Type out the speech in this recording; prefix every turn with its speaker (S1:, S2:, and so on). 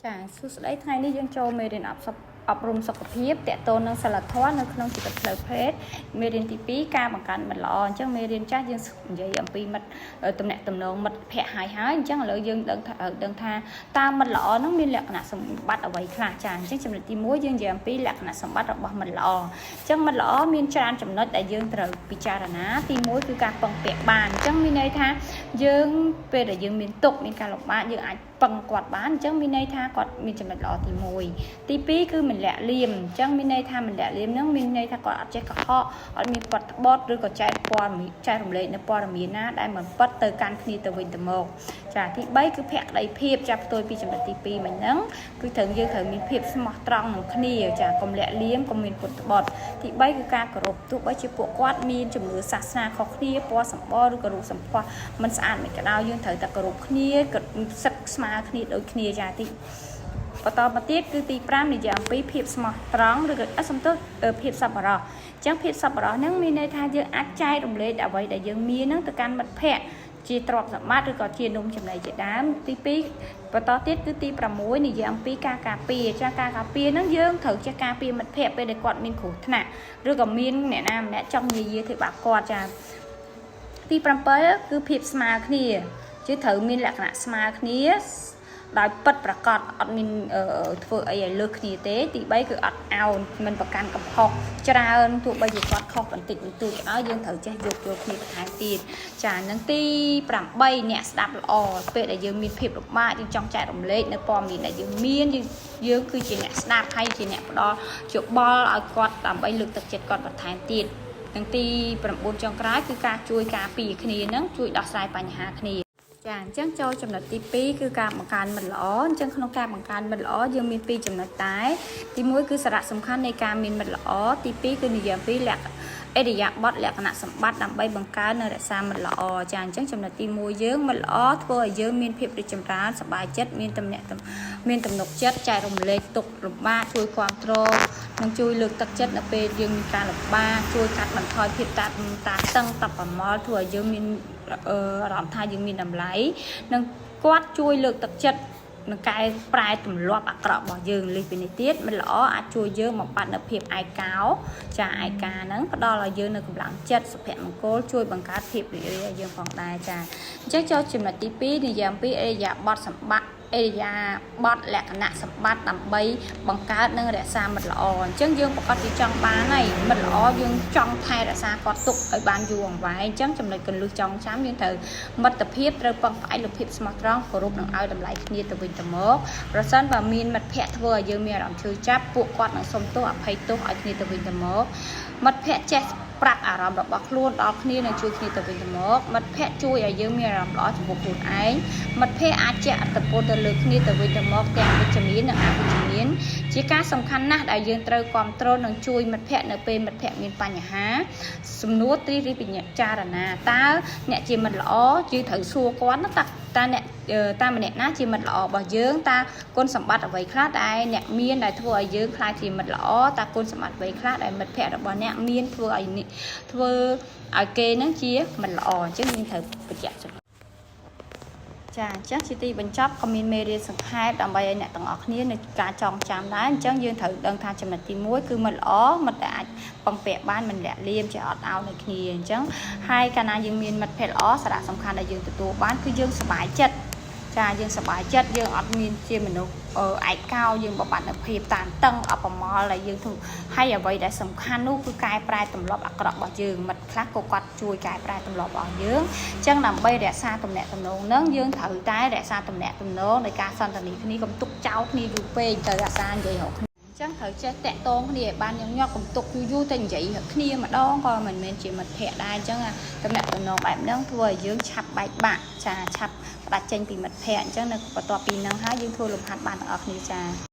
S1: ចាសួស្តីថ្ងៃនេះយើងចូលមេរៀនអប់រំសុខភាពតកតននឹងសិលធម៌នៅក្នុងជីវិតផ្លូវភេទមេរៀនទី2ការបង្កើតមិត្តល្អអញ្ចឹងមេរៀនចាស់យើងនិយាយអំពីមិត្តតំណែងតំណងមិត្តភ័ក្តិហើយអញ្ចឹងឥឡូវយើងដឹងថាតើមិត្តល្អនឹងមានលក្ខណៈសម្បត្តិអ្វីខ្លះចាអញ្ចឹងចំណុចទី1យើងនិយាយអំពីលក្ខណៈសម្បត្តិរបស់មិត្តល្អអញ្ចឹងមិត្តល្អមានច្រើនចំណុចដែលយើងត្រូវពិចារណាទី1គឺការពឹងពាក់បានអញ្ចឹងមានន័យថាយើងពេលដែលយើងមានទុក្ខមានការលំបាកយើងអាចពឹងគាត់បានអញ្ចឹងមានន័យថាគាត់មានចំណុចល្អទី1ទី2គឺមិនលាក់លៀមអញ្ចឹងមានន័យថាមិនលាក់លៀមហ្នឹងមានន័យថាគាត់អត់ចេះកុហកអត់មានបត់ត្បត់ឬក៏ចែករំលែកនៅព័ត៌មានណាដែលមិនប៉ັດទៅកាន់គ្នាទៅវិញទៅមកចាទី3គឺភក្ដីភាពចាប់ផ្ទុយពីចំណុចទី2មិញហ្នឹងគឺយើងត្រូវមានភាពស្មោះត្រង់នឹងគ្នាចាកុំលាក់លៀមកុំមានពុតត្បត់ទី3គឺការគោរពទោះបីជាពួកគាត់មានជំនឿសាសនាខុសគ្នាពណ៌សម្បុរឬក៏រូបសម្ផស្សមិនស្អាតមិនក៏ដោយយើងត្រូវតែគោរពគ្នាក៏សិតស្មើគ្នាដូចគ្នាចាទីបន្តមកទៀតគឺទី5និយាយអំពីភាពស្មោះត្រង់ឬក៏សំទោសភាពសប្បុរសអញ្ចឹងភាពសប្បុរសហ្នឹងមានន័យថាយើងអាចចែករំលែកអ្វីដែលយើងមានហ្នឹងទៅកាន់មិត្តភ័ក្តិជាទ្រព្យសម្បត្តិឬក៏ជានំចំណីជាដើមទី2បន្តទៀតគឺទី6និយាយអំពីការការពារចាការការពារហ្នឹងយើងត្រូវចេះការពារមិត្តភ័ក្តិពេលដែលគាត់មានគ្រោះថ្នាក់ឬក៏មានអ្នកណាម្នាក់ចង់និយាយធ្វើបាបគាត់ចាទី7គឺភាពស្មើគ្នាជាត្រូវមានលក្ខណៈស្មើគ្នាដោយពិតប្រកបអត់មានធ្វើអីឲ្យលើសគ្នាទេទី3គឺអត់អោនមិនប្រកាន់កំហុសច្រើនទោះបីជាគាត់ខុសបន្តិចបន្តួចក៏ដោយយើងត្រូវចេះយកគ្នាបន្ថែមទៀតចានឹងទី8អ្នកស្ដាប់ល្អពេលដែលយើងមានភាពលំបាកយើងចង់ចែករំលែកនៅព័ត៌មានដែលយើងមានយើងគឺជាអ្នកស្ដាប់ហើយជាអ្នកផ្ដល់យោបល់ឲ្យគាត់ដើម្បីលើកទឹកចិត្តគាត់បន្ថែមទៀតនឹងទី9ចុងក្រោយគឺការជួយការពារគ្នានឹងជួយដោះស្រាយបញ្ហាគ្នាចាអញ្ចឹងចូលចំណុចទី2គឺការបង្កើនមិត្តល្អអញ្ចឹងក្នុងការបង្កើនមិត្តល្អយើងមាន2ចំណុចតែទី1គឺសារៈសំខាន់នៃការមានមិត្តល្អទី2គឺនិយាយពីអិរិយាបថលក្ខណៈសម្បត្តិដើម្បីបង្កើននិងរក្សាមិត្តល្អចាអញ្ចឹងចំណុចទី1យើងមិត្តល្អធ្វើឲ្យយើងមានភាពរីកចម្រើនសប្បាយចិត្តមានទំនុកចិត្តចែករំលែកទុក្ខលំបាកជួយគ្រប់គ្រងនិងជួយលើកទឹកចិត្តនៅពេលយើងមានការលំបាកជួយកាត់បន្ថយភាពតានតឹងតប់ប្រមល់ធ្វើឲ្យយើងមានអារម្មណ៍ថាយើងមានតម្លៃនិងគាត់ជួយលើកទឹកចិត្តនឹងកែប្រែទម្លាប់អាក្រក់របស់យើងលើសពីនេះទៀតមិត្តល្អអាចជួយយើងបំបត្តិនៅភាពឯកោចាឯកាហ្នឹងផ្ដល់ឲ្យយើងនៅកម្លាំងចិត្តសុភមង្គលជួយបង្កើតភាពរីករាយឲ្យយើងផងដែរចាអញ្ចឹងចូលចំណុចទី2និយាយអំពីអរិយាបថសម្បត្តិអរិយាបថលក្ខណៈសម្បត្តិដើម្បីបង្កើតនិងរក្សាមិត្តល្អអញ្ចឹងយើងប្រកាសជាចង់បានហើយមិត្តល្អយើងចង់ថែរក្សាគាត់ទុកឲ្យបានយូរអង្វែងអញ្ចឹងចំណុចកន្លឹះចង់ចាំយើងត្រូវមិត្តភាពត្រូវពឹងផ្អែកលើភាពស្មោះត្រង់គោរពនិងឲ្យតម្លៃគ្នាទៅវិញទៅមកប្រសិនបើមានមិត្តភ័ក្តិធ្វើឲ្យយើងមានអារម្មណ៍ឈឺចាប់ពួកគាត់នឹងសុំទោសអភ័យទោសឲ្យគ្នាទៅវិញទៅមកមិត្តភ័ក្តិចេះប្រាប់អារម្មណ៍របស់ខ្លួនដល់គ្នានិងជួយគ្នាទៅវិញទៅមកមិត្តភ័ក្តិជួយឲ្យយើងមានអារម្មណ៍ល្អចំពោះខ្លួនឯងមិត្តភ័ក្តិអាចជះឥទ្ធិពលទៅលើគ្នាទៅវិញទៅមកទាំងវិជ្ជមាននិងអវិជ្ជមានជាការសំខាន់ណាស់ដែលយើងត្រូវគ្រប់គ្រងនិងជួយមិត្តភ័ក្តិនៅពេលមិត្តភ័ក្តិមានបញ្ហាសំណួរទីរិះពិចារណាតើអ្នកជាមិត្តល្អយើងត្រូវសួរគាត់ណាតើអ្នកតាមម្នាក់ណាជាមិត្តល្អរបស់យើងតើគុណសម្បត្តិអ្វីខ្លះដែលអ្នកមានដែលធ្វើឲ្យយើងខ្លាចជាមិត្តល្អតើគុណសម្បត្តិអ្វីខ្លះដែលមិត្តភ័ក្តិរបស់អ្នកមានធ្វើឲ្យគេនឹងជាមិត្តល្អអញ្ចឹងយើងត្រូវបញ្ជាក់ចាអញ្ចឹងជាទីបញ្ចប់ក៏មានមេរៀនសង្ខេបដើម្បីឲ្យអ្នកទាំងអស់គ្នានៅការចងចាំដែរអញ្ចឹងយើងត្រូវដឹងថាចំណុចទី1គឺមិត្តល្អមិត្តដែលអាចពឹងពាក់បានមិនលាក់លៀមចេះអត់អោនឲ្យគ្នាអញ្ចឹងហើយកាលណាយើងមានមិត្តភ័ក្តិល្អសារៈសំខាន់ដែលយើងទទួលបានគឺយើងសប្បាយចិត្តចាយើងសប្បាយចិត្តយើងអត់មានជាមនុស្សឯកោយើងបំបត្តិនៅភាពតានតឹងអបប្រមល់ដែលយើងធ្វើហើយអ្វីដែលសំខាន់នោះគឺកែប្រែទម្លាប់អាក្រក់របស់យើងមិត្តខ្លះក៏គាត់ជួយកែប្រែទម្លាប់របស់យើងអញ្ចឹងដើម្បីរក្សាទំនាក់ទំនងនឹងយើងត្រូវតែរក្សាទំនាក់ទំនងនៃការសន្ទនាគ្នាកុំទុកចោលគ្នាយូរពេកត្រូវរក្សានិយាយរកគ្នាអញ្ចឹងត្រូវចេះតាក់ទងគ្នាឲ្យបានញឹកញាប់កុំទុកយូរទៅនិយាយគ្នាម្ដងក៏មិនមែនជាមិត្តភ័ក្តិដែរអញ្ចឹងទំនាក់ទំនងបែបហ្នឹងធ្វើឲ្យយើងឆាប់បែកបាក់ចាឆាប់ផ្ដាច់ចេញពីមិត្តភ័ក្តិអញ្ចឹងនៅបន្ទាប់ពីហ្នឹងហើយយើងធ្វើលំហាត់បានទាំងអស់គ្នាចា